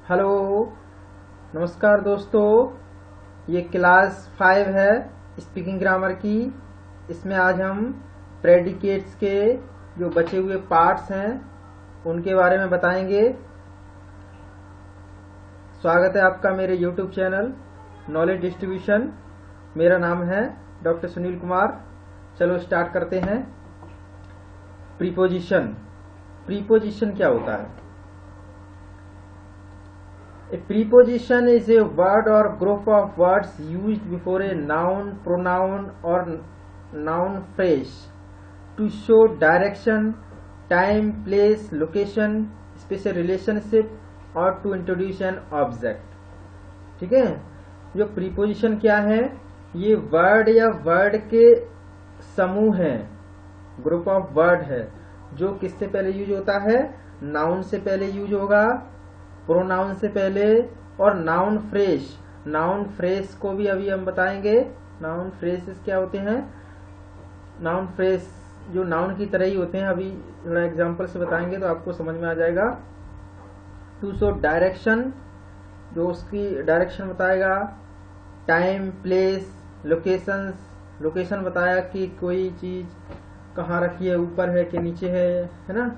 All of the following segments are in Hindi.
हेलो, नमस्कार दोस्तों। ये क्लास 5 है स्पीकिंग ग्रामर की। इसमें आज हम प्रेडिकेट्स के जो बचे हुए पार्ट्स हैं उनके बारे में बताएंगे। स्वागत है आपका मेरे YouTube चैनल नॉलेज डिस्ट्रीब्यूशन। मेरा नाम है डॉक्टर सुनील कुमार। चलो स्टार्ट करते हैं। प्रीपोजिशन। प्रीपोजिशन क्या होता है? A preposition is a word or group of words used before a noun, pronoun or noun phrase to show direction, time, place, location, special relationship और to introduce an object। ठीक है। जो preposition क्या है? ये word या word के समूह हैं, ग्रुप ऑफ वर्ड है जो किससे पहले यूज होता है? नाउन से पहले यूज होगा, प्रोनाउन से पहले, और नाउन फ्रेज। नाउन फ्रेज को भी अभी हम बताएंगे। नाउन फ्रेजेस क्या होते हैं? नाउन फ्रेज जो नाउन की तरह ही होते हैं, अभी थोड़ा एग्जांपल से बताएंगे तो आपको समझ में आ जाएगा। टू शो डायरेक्शन, जो उसकी डायरेक्शन बताएगा। टाइम, प्लेस, लोकेशंस, लोकेशन बताया कि कोई चीज कहाँ रखी है, ऊपर है कि नीचे है ना।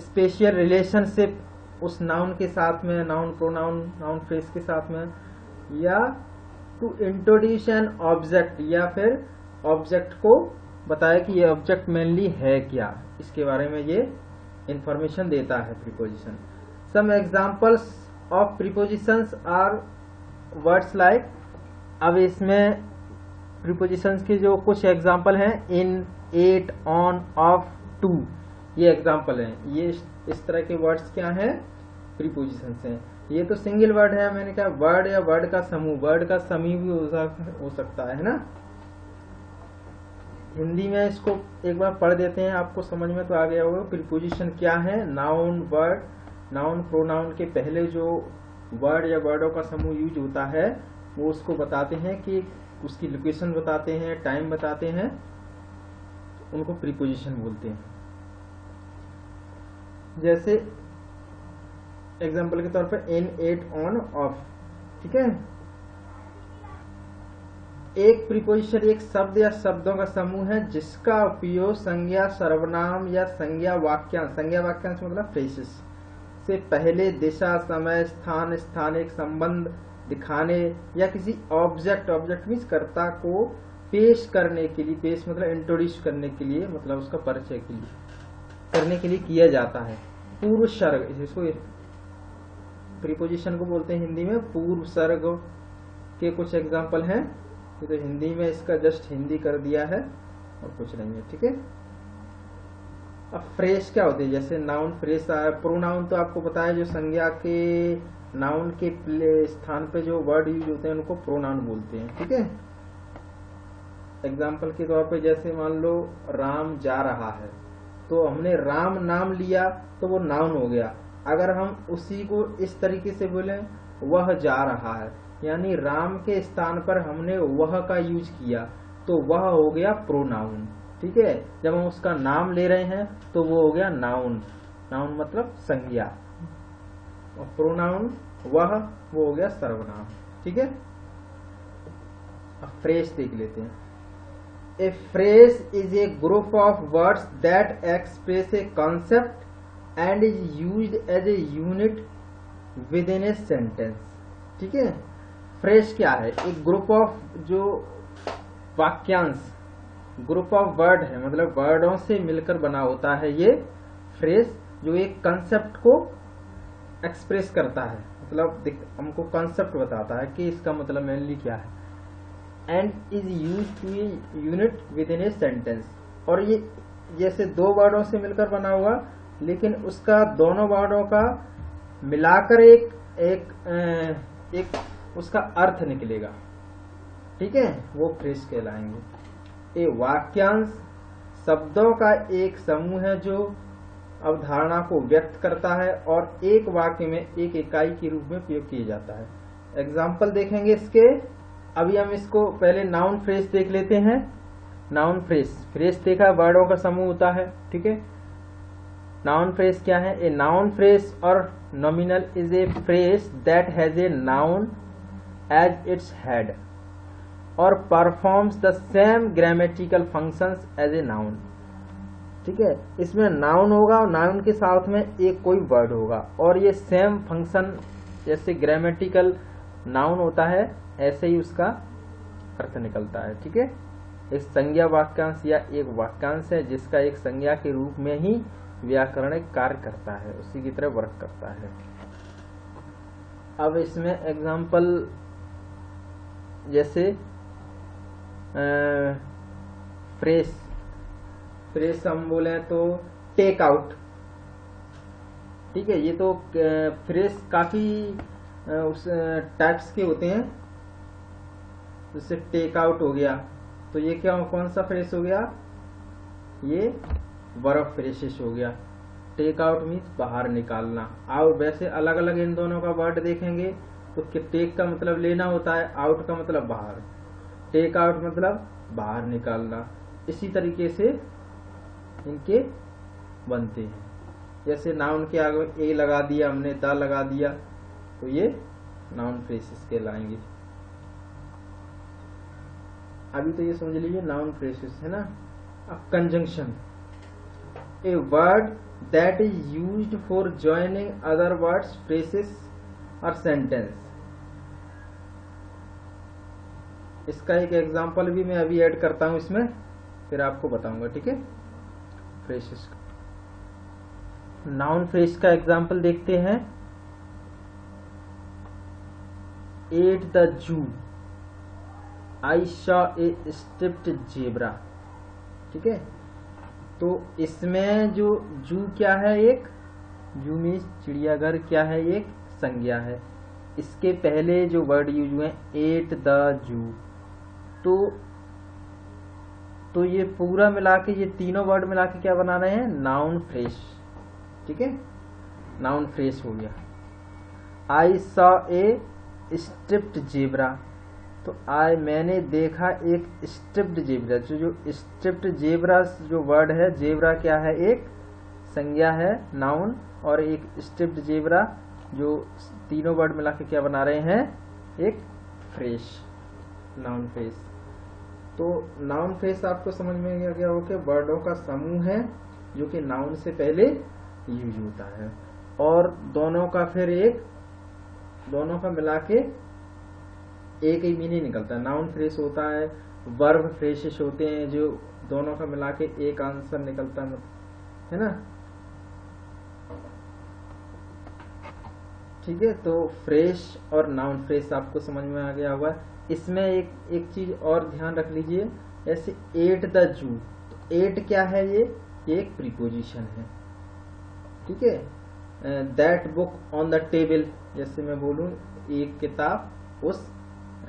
स्पेशल रिलेशनशिप उस नाउन के साथ में, नाउन, प्रोनाउन, नाउन फ्रेज के साथ में। या टू इंट्रोड्यूस एन ऑब्जेक्ट, या फिर ऑब्जेक्ट को बताया कि ये ऑब्जेक्ट मेनली है क्या, इसके बारे में ये इंफॉर्मेशन देता है preposition. Some examples of prepositions are words like. अब इसमें प्रीपोजिशंस के जो कुछ एग्जांपल हैं, in, at, on, of, to, ये एग्जांपल हैं। ये इस तरह के वर्ड्स क्या हैं? प्रीपोजिशंस हैं। ये तो सिंगल वर्ड है, मैंने कहा वर्ड या वर्ड का समूह। वर्ड का समूह भी हो सकता है ना। हिंदी में इसको एक बार पढ़ देते हैं, आपको समझ में तो आ गया होगा। प्रीपोजिशन क्या है? नाउन, वर्ड, नाउन, प्रोनाउन के पहले जो वर्ड या वर्डों का समूह यूज होता है वो उसको बताते हैं कि उसकी लोकेशन बताते हैं, टाइम बताते हैं, उनको प्रीपोजिशन बोलते हैं। जैसे एग्जाम्पल के तौर पर इन, एट, ऑन, ऑफ। ठीक है। एक प्रीपोजिशन एक शब्द या शब्दों का समूह है जिसका उपयोग संज्ञा, सर्वनाम या संज्ञा वाक्यांश, संज्ञा वाक्यांश मतलब फ्रेजेस से पहले दिशा, समय, स्थान, स्थानिक संबंध दिखाने या किसी ऑब्जेक्ट, ऑब्जेक्ट मीन्स कर्ता को पेश करने के लिए, पेश मतलब इंट्रोड्यूस करने के लिए, मतलब उसका परिचय के लिए करने के लिए किया जाता है। पूर्व सर्ग, जिसको प्रीपोजिशन को बोलते हैं हिंदी में पूर्व सर्ग के कुछ एग्जांपल हैं। ये तो हिंदी में इसका जस्ट हिंदी कर दिया है और कुछ नहीं है। ठीक है। अब फ्रेज क्या होती है? जैसे नाउन फ्रेज, प्रोनाउन तो आपको पता है, जो संज्ञा के नाउन के स्थान पे जो वर्ड यूज होते हैं उनको प्रोनाउन बोलते हैं। ठीक है। एग्जाम्पल के तौर पे जैसे मान लो राम जा रहा है, तो हमने राम नाम लिया तो वो नाउन हो गया। अगर हम उसी को इस तरीके से बोले वह जा रहा है, यानी राम के स्थान पर हमने वह का यूज किया तो वह हो गया प्रोनाउन। ठीक है। जब हम उसका नाम ले रहे हैं तो वो हो गया नाउन। नाउन मतलब संज्ञा, और प्रोनाउन वह, वो हो गया सर्वनाम। ठीक है। अब फ्रेज देख लेते हैं। A phrase is a group of words that express a concept and is used as a unit within a sentence। ठीक है। फ्रेज क्या है? एक ग्रुप ऑफ जो वाक्यांश, ग्रुप ऑफ वर्ड है, मतलब वर्डों से मिलकर बना होता है ये फ्रेज, जो एक कंसेप्ट को एक्सप्रेस करता है, मतलब हमको कंसेप्ट बताता है कि इसका मतलब मेनली क्या है। And is use to a unit with in a sentence. और ये जैसे दो वर्डों से मिलकर बना हुआ, लेकिन उसका दोनों वर्डों का मिलाकर एक उसका अर्थ निकलेगा। ठीक है। वो फ्रेज कहलाएंगे। ए वाक्यांश शब्दों का एक समूह है जो अवधारणा को व्यक्त करता है और एक वाक्य में एक इकाई के रूप में प्रयोग किया जाता है। एग्जाम्पल देखेंगे इसके। अभी हम इसको पहले नाउन फ्रेज देख लेते हैं। नाउन फ्रेज, फ्रेज देखा वर्डों का समूह होता है। ठीक है। नाउन फ्रेज क्या है? ए नाउन फ्रेज और nominal is a phrase that has a noun as its head और performs the same grammatical functions as a noun. ठीक है, इसमें नाउन होगा और नाउन के साथ में एक कोई वर्ड होगा और ये सेम फंक्शन जैसे ग्रामेटिकल नाउन होता है ऐसे ही उसका अर्थ निकलता है। ठीक है, एक संज्ञा वाक्यांश या एक वाक्यांश है जिसका एक संज्ञा के रूप में ही व्याकरणिक कार्य करता है, उसी की तरह वर्क करता है। अब इसमें एग्जाम्पल जैसे फ्रेश हम बोले तो टेक आउट। ठीक है, ये तो फ्रेश काफी उस टाइप्स के होते हैं, जैसे टेक आउट हो गया तो ये क्या कौन सा फ्रेश हो गया? ये वर्ब फ्रेशेस हो गया। टेक आउट मीन्स बाहर निकालना। आउट वैसे अलग अलग इन दोनों का वर्ड देखेंगे तो टेक का मतलब लेना होता है, आउट का मतलब बाहर। टेक आउट मतलब बाहर निकालना। इसी तरीके से इनके बनते हैं। जैसे नाउन के आगे ए लगा दिया हमने, द लगा दिया तो ये नाउन फ्रेसेस कहलाएंगे। अभी तो ये समझ लीजिए नाउन फ्रेसेस है ना। अब conjunction, a word that is used for joining other words, phrases और सेंटेंस। इसका एक एग्जांपल भी मैं अभी ऐड करता हूं इसमें, फिर आपको बताऊंगा। ठीक है, फ्रेसेस नाउन फ्रेज का एग्जांपल देखते हैं। At the zoo, I saw a striped zebra. ठीक है, तो इसमें जो जू क्या है? एक जू मीन्स चिड़ियाघर क्या है? एक संज्ञा है। इसके पहले जो वर्ड यूज हुए एट द जू, तो ये पूरा मिला के, ये तीनों वर्ड मिला के क्या बना रहे हैं? Noun phrase. ठीक है, नाउन फ्रेश हो गया। I saw a striped zebra, तो मैंने देखा एक स्ट्रिप्ड जेब्रा। जो स्ट्रिप्ड जेब्रा जो वर्ड है, जेब्रा क्या है? एक संज्ञा है, नाउन, और एक स्ट्रिप्ड जेब्रा जो तीनों वर्ड मिला के क्या बना रहे हैं? एक फ्रेश, नाउन फ्रेश। तो नाउन फ्रेश आपको समझ में आ गया हो कि वर्डों का समूह है जो कि नाउन से पहले यूज होता है और दोनों का फिर दोनों का मिला के एक ही मीनिंग निकलता है। नाउन फ्रेश होता है, वर्ब फ्रेशेस होते हैं जो दोनों का मिला के एक आंसर निकलता है ना। ठीक है, तो फ्रेश और नाउन फ्रेश आपको समझ में आ गया होगा। इसमें एक चीज और ध्यान रख लीजिए, ऐसे एट द जू, तो एट क्या है? ये एक प्रीपोजिशन है। ठीक है, that book on the table, जैसे मैं बोलूं एक किताब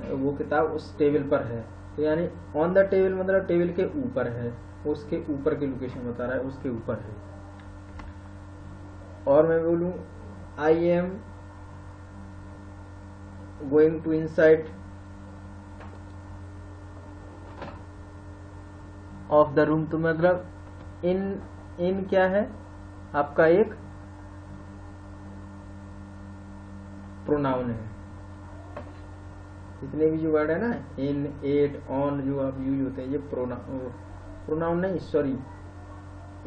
वो किताब उस टेबल पर है, तो यानी ऑन द टेबल मतलब टेबल के ऊपर है, उसके ऊपर की लोकेशन बता रहा है, उसके ऊपर है। और मैं बोलूं I am going to inside of the room, तो मतलब इन क्या है? आपका एक प्रोनाउन है। जितने भी जो वर्ड है ना, इन, एट, ऑन, जो आप यूज होते हैं, ये प्रोनाउन नहीं, सॉरी,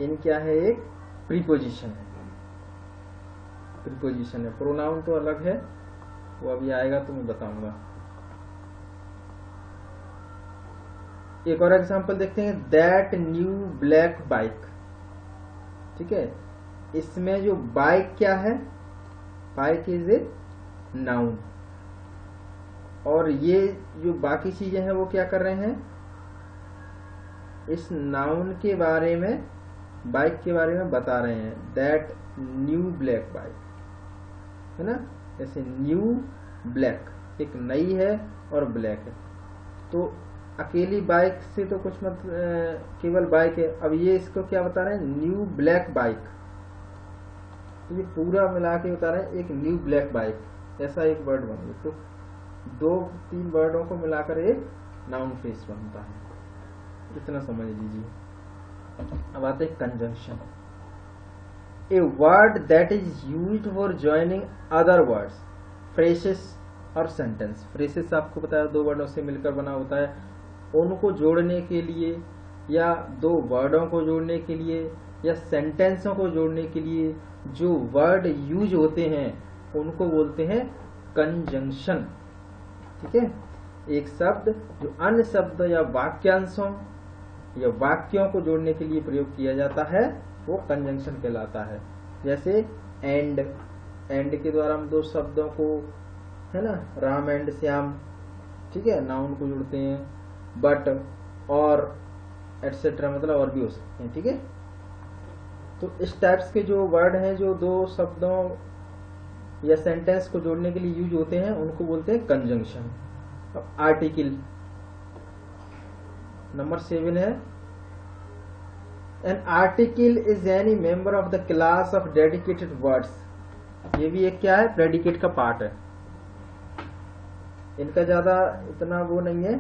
इन क्या है? एक प्रीपोजिशन है। प्रीपोजिशन है, प्रोनाउन तो अलग है, वो अभी आएगा तो मैं बताऊंगा। एक और एग्जांपल देखते हैं, दैट न्यू ब्लैक बाइक। ठीक है, इसमें जो बाइक क्या है? बाइक इज ए नाउन, और ये जो बाकी चीजें हैं वो क्या कर रहे हैं? इस नाउन के बारे में, बाइक के बारे में बता रहे हैं। दैट न्यू ब्लैक बाइक है ना, जैसे न्यू ब्लैक, एक नई है और ब्लैक है, तो अकेली बाइक से तो कुछ मत, केवल बाइक है। अब ये इसको क्या बता रहे हैं? न्यू ब्लैक बाइक, तो ये पूरा मिला के बता रहे हैं एक न्यू ब्लैक बाइक, ऐसा एक वर्ड बन गया। तो 2-3 वर्डों को मिलाकर एक नाउन फ्रेज बनता है, इतना समझ लीजिए। अब आते हैं conjunction. A word that is used for joining other words, phrases और सेंटेंस। फ्रेसेस आपको पता है 2 वर्डों से मिलकर बना होता है, उनको जोड़ने के लिए या 2 वर्डों को जोड़ने के लिए या सेंटेंसों को जोड़ने के लिए जो वर्ड यूज होते हैं उनको बोलते हैं कंजंक्शन। ठीक है, एक शब्द जो अन्य शब्द या वाक्यांशों या वाक्यों को जोड़ने के लिए प्रयोग किया जाता है वो कंजंक्शन कहलाता है। जैसे एंड, एंड के द्वारा हम 2 शब्दों को, है ना, राम एंड श्याम, ठीक है, नाउन को जोड़ते हैं। बट, और, एटसेट्रा मतलब और भी हो सकते हैं। ठीक है, तो इस टाइप्स के जो वर्ड हैं जो 2 शब्दों या सेंटेंस को जोड़ने के लिए यूज होते हैं उनको बोलते हैं कंजंक्शन। अब आर्टिकल नंबर 7 है, an article is any member of the class of dedicated words. ये भी एक क्या है, प्रेडिकेट का पार्ट है। इनका ज्यादा इतना वो नहीं है,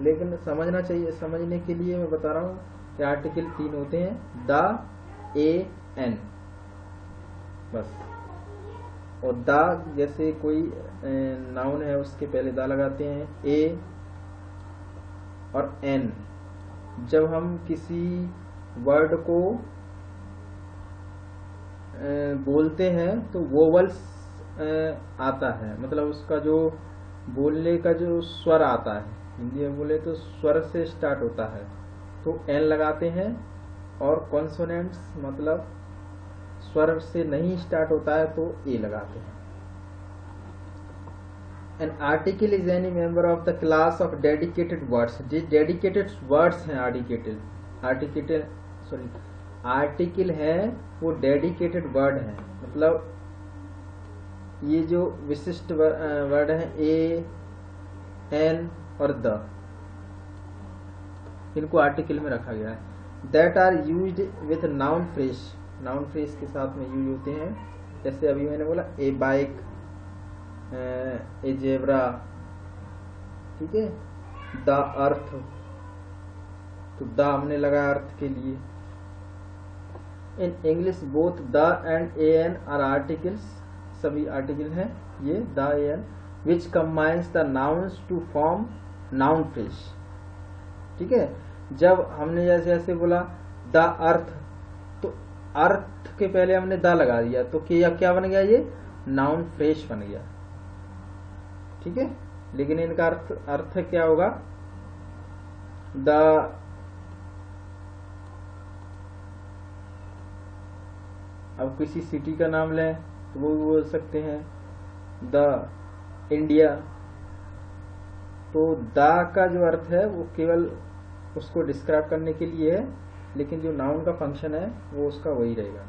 लेकिन समझना चाहिए, समझने के लिए मैं बता रहा हूँ कि आर्टिकल 3 होते हैं, द, ए, एन, बस। और द जैसे कोई नाउन है उसके पहले द लगाते हैं, ए और एन। जब हम किसी वर्ड को बोलते हैं तो वोवल्स आता है, मतलब उसका जो बोलने का जो स्वर आता है, हिंदी में बोले तो स्वर से स्टार्ट होता है, तो एन लगाते हैं। और कॉन्सोनेंट्स मतलब स्वर से नहीं स्टार्ट होता है तो ए लगाते हैं। An article is any member of the class of dedicated words. जो डेडिकेटेड वर्ड्स हैं, आर्टिकल है वो डेडिकेटेड वर्ड है, मतलब ये जो विशिष्ट वर्ड है ए, एन और द, इनको आर्टिकल में रखा गया है। That are used with noun phrase, noun phrase के साथ में यूज होते हैं। जैसे अभी मैंने बोला ए बाइक, ए जेब्रा, ठीक है, द अर्थ, तो द हमने लगाया अर्थ के लिए। In English both the and a an are articles, सभी आर्टिकल हैं ये the, a an, which combines the nouns to form noun phrase. ठीक है, जब हमने जैसे ऐसे बोला द अर्थ, तो अर्थ के पहले हमने द लगा दिया तो क्या बन गया, ये नाउन फ्रेश बन गया। ठीक है, लेकिन इनका अर्थ क्या होगा, द, अब किसी सिटी का नाम लें तो वो भी बोल सकते हैं द इंडिया, तो द का जो अर्थ है वो केवल उसको डिस्क्राइब करने के लिए है, लेकिन जो नाउन का फंक्शन है वो उसका वही रहेगा।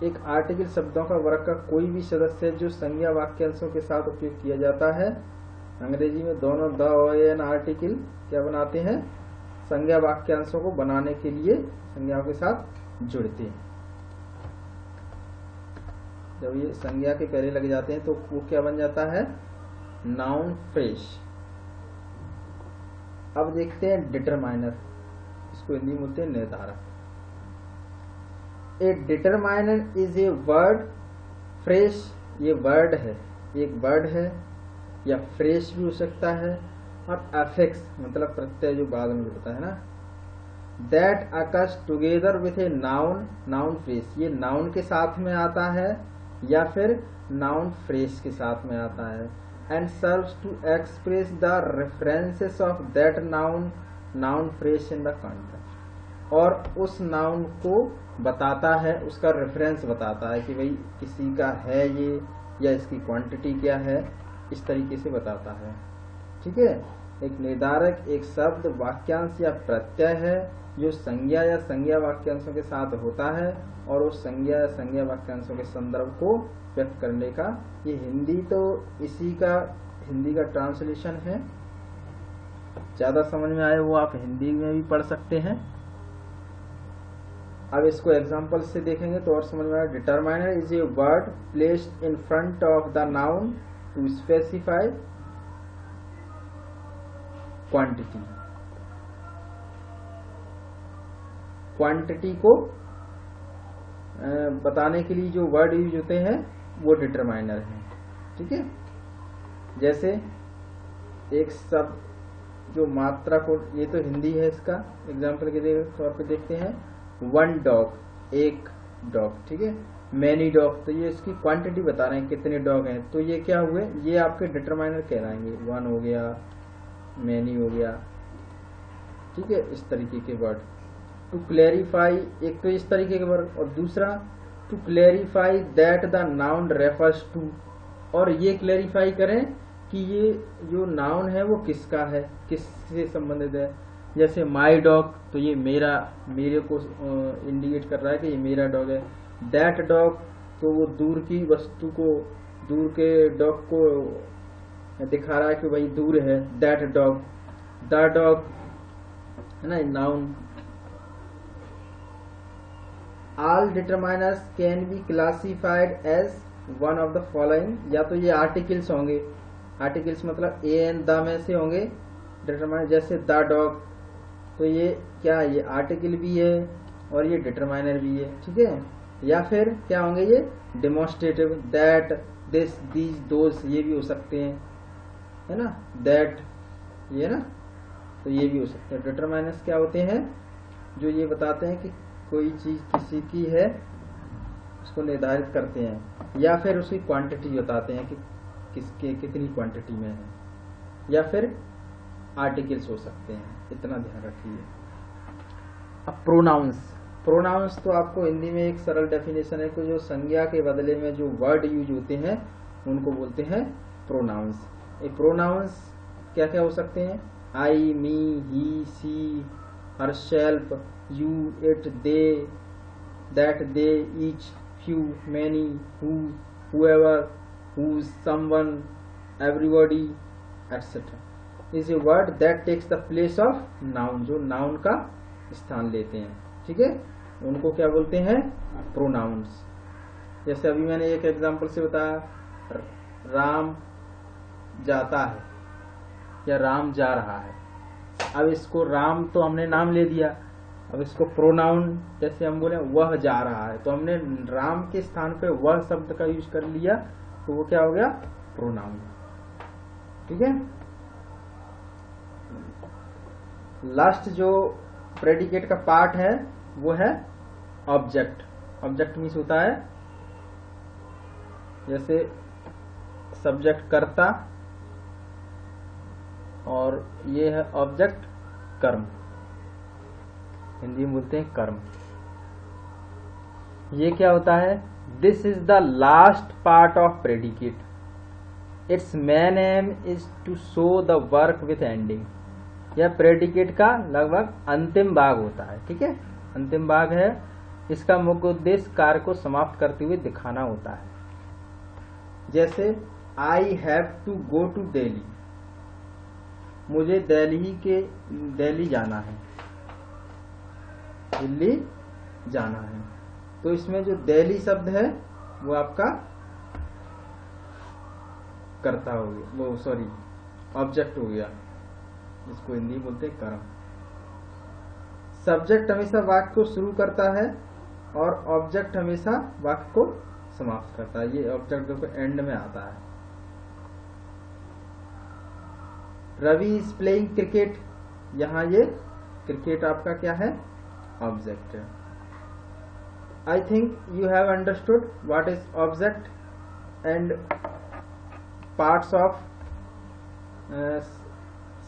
एक आर्टिकल शब्दों का वर्ग का कोई भी सदस्य जो संज्ञा वाक्यांशों के साथ उपयोग किया जाता है। अंग्रेजी में दोनों द और एन आर्टिकल क्या बनाते हैं, संज्ञा वाक्यांशों को बनाने के लिए संज्ञाओं के साथ जुड़ते हैं। जब ये संज्ञा के पहले लग जाते हैं तो वो क्या बन जाता है, नाउन फ्रेश। अब देखते हैं डिटरमाइनर, इसको हिंदी में बोलते हैं निर्धारक। A determiner is a word phrase, ये वर्ड है, एक वर्ड है या फ्रेश भी हो सकता है, और अफेक्स मतलब प्रत्यय जो बाद में जुड़ता है ना, that occurs together with a noun, noun fresh, ये नाउन के साथ में आता है या फिर नाउन फ्रेश के साथ में आता है, and serves to express the references of that noun, noun phrase in the context, और उस नाउन को बताता है, उसका रेफरेंस बताता है कि भाई किसी का है ये या इसकी क्वांटिटी क्या है, इस तरीके से बताता है। ठीक है, एक निर्धारक एक शब्द, वाक्यांश या प्रत्यय है जो संज्ञा या संज्ञा वाक्यांशों के साथ होता है और उस संज्ञा या संज्ञा वाक्यांशों के संदर्भ को व्यक्त करने का, ये हिंदी तो इसी का हिंदी का ट्रांसलेशन है। ज्यादा समझ में आए वो आप हिंदी में भी पढ़ सकते हैं। अब इसको एग्जांपल से देखेंगे तो और समझ में आएगा। Determiner is a word placed in front of the noun to specify quantity, quantity को बताने के लिए जो वर्ड यूज होते हैं वो डिटरमाइनर हैं। ठीक है, जैसे एक शब्द जो मात्रा को, ये तो हिंदी है, इसका एग्जाम्पल के तौर पे देखते हैं, 1 डॉग, एक डॉग। ठीक है, मैनी डॉग, तो ये इसकी क्वांटिटी बता रहे हैं कितने डॉग हैं, तो ये क्या हुए, ये आपके डिटरमाइनर कहलाएंगे। 1 हो गया, मैनी हो गया। ठीक है, इस तरीके के वर्ड। टू क्लैरिफाई, एक तो इस तरीके के वर्ड, और दूसरा to clarify that the noun refers to, और ये क्लैरिफाई करें कि ये जो नाउन है वो किसका है, किससे संबंधित है। जैसे माई डॉग, तो ये मेरे को इंडिकेट कर रहा है कि ये मेरा डॉग है। दैट डॉग, तो वो दूर की वस्तु को, दूर के डॉग को दिखा रहा है कि भाई दूर है, दैट डॉग। द डॉग है ना, noun. All determiners can be classified as one of the following, या तो ये आर्टिकल्स होंगे, आर्टिकल्स मतलब ए एन द में से होंगे डिटरमाइनर, जैसे द डॉग, तो ये क्या है, ये आर्टिकल भी है और ये डिटरमाइनर भी है। ठीक है, या फिर क्या होंगे, ये demonstrative, that, this, these, those, ये भी हो सकते हैं, है ना, दैट, ये ना, तो ये भी हो सकते हैं। डिटरमाइनर्स क्या होते हैं, जो ये बताते हैं कि कोई चीज किसी की है, उसको निर्धारित करते हैं, या फिर उसकी क्वांटिटी बताते हैं कि किसके कितनी क्वांटिटी में है, या फिर आर्टिकल्स हो सकते हैं। इतना ध्यान रखिए। अब प्रोनाउंस, प्रोनाउंस तो आपको हिंदी में एक सरल डेफिनेशन है कि जो संज्ञा के बदले में जो वर्ड यूज होते हैं उनको बोलते हैं प्रोनाउंस। ये प्रोनाउंस क्या क्या हो सकते हैं, आई, मी, ही, सी, herself, you, it, they, that, they, each, few, many, who, whoever, whose, someone, everybody, etc. is a word that takes the place of noun, जो noun का स्थान लेते हैं। ठीक है, उनको क्या बोलते हैं, प्रोनाउंस। जैसे अभी मैंने एक एग्जांपल से बताया, राम जाता है या राम जा रहा है। अब इसको राम तो हमने नाम ले दिया, अब इसको प्रोनाउन, जैसे हम बोले वह जा रहा है, तो हमने राम के स्थान पे वह शब्द का यूज कर लिया, तो वो क्या हो गया, प्रोनाउन। ठीक है, लास्ट जो प्रेडिकेट का पार्ट है वो है ऑब्जेक्ट। ऑब्जेक्ट मीन्स होता है, जैसे सब्जेक्ट कर्ता, और ये है ऑब्जेक्ट कर्म, हिंदी में बोलते हैं कर्म। ये क्या होता है, this is the last part of predicate, it's main aim is to show the work with ending. यह प्रेडिकेट का लगभग अंतिम भाग होता है। ठीक है, अंतिम भाग है, इसका मुख्य उद्देश्य कार्य को समाप्त करते हुए दिखाना होता है। जैसे I have to go to Delhi, मुझे दिल्ली जाना है, दिल्ली जाना है, तो इसमें जो दिल्ली शब्द है वो आपका कर्ता हो गया, वो सॉरी ऑब्जेक्ट हो गया, जिसको हिंदी बोलते हैं कर्म। सब्जेक्ट हमेशा वाक्य को शुरू करता है और ऑब्जेक्ट हमेशा वाक्य को समाप्त करता है। ये ऑब्जेक्ट देखो एंड में आता है। रवि इज प्लेइंग क्रिकेट, यहां ये क्रिकेट आपका क्या है, ऑब्जेक्ट है। I think you have understood what is object and parts of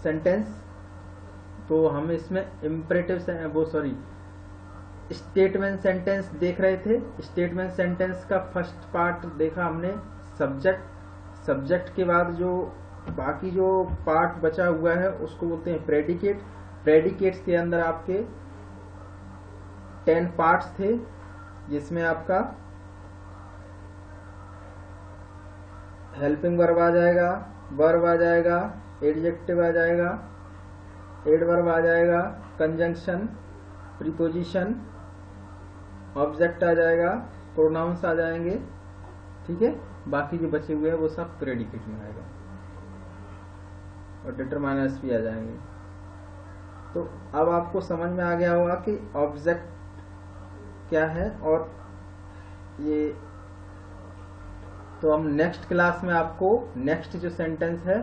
sentence. तो हम इसमें इम्परेटिव वो सॉरी स्टेटमेंट सेंटेंस देख रहे थे। स्टेटमेंट सेंटेंस का फर्स्ट पार्ट देखा हमने सब्जेक्ट। सब्जेक्ट के बाद जो बाकी जो पार्ट बचा हुआ है उसको बोलते हैं प्रेडिकेट। प्रेडिकेट्स के अंदर आपके 10 पार्ट्स थे, जिसमें आपका हेल्पिंग वर्ब आ जाएगा, वर्ब आ जाएगा, एडजेक्टिव आ जाएगा, एडवर्ब आ जाएगा, कंजंक्शन, प्रीपोजिशन, ऑब्जेक्ट आ जाएगा, प्रोनाउंस आ जाएंगे। ठीक है, बाकी जो बचे हुए हैं वो सब प्रेडिकेट में आएगा और डिटरमाइनर्स भी आ जाएंगे। तो अब आपको समझ में आ गया होगा कि ऑब्जेक्ट क्या है और ये तो हम नेक्स्ट क्लास में आपको नेक्स्ट जो सेंटेंस है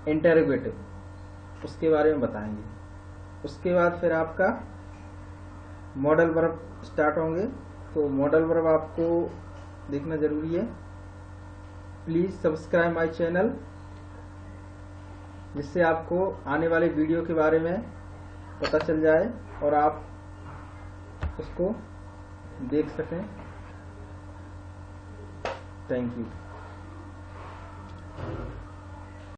इंटरोगेटिव उसके बारे में बताएंगे। उसके बाद फिर आपका मॉडल वर्ब स्टार्ट होंगे। तो मॉडल वर्ब आपको देखना जरूरी है। प्लीज सब्सक्राइब माय चैनल, जिससे आपको आने वाले वीडियो के बारे में पता चल जाए और आप उसको देख सकें। Thank you.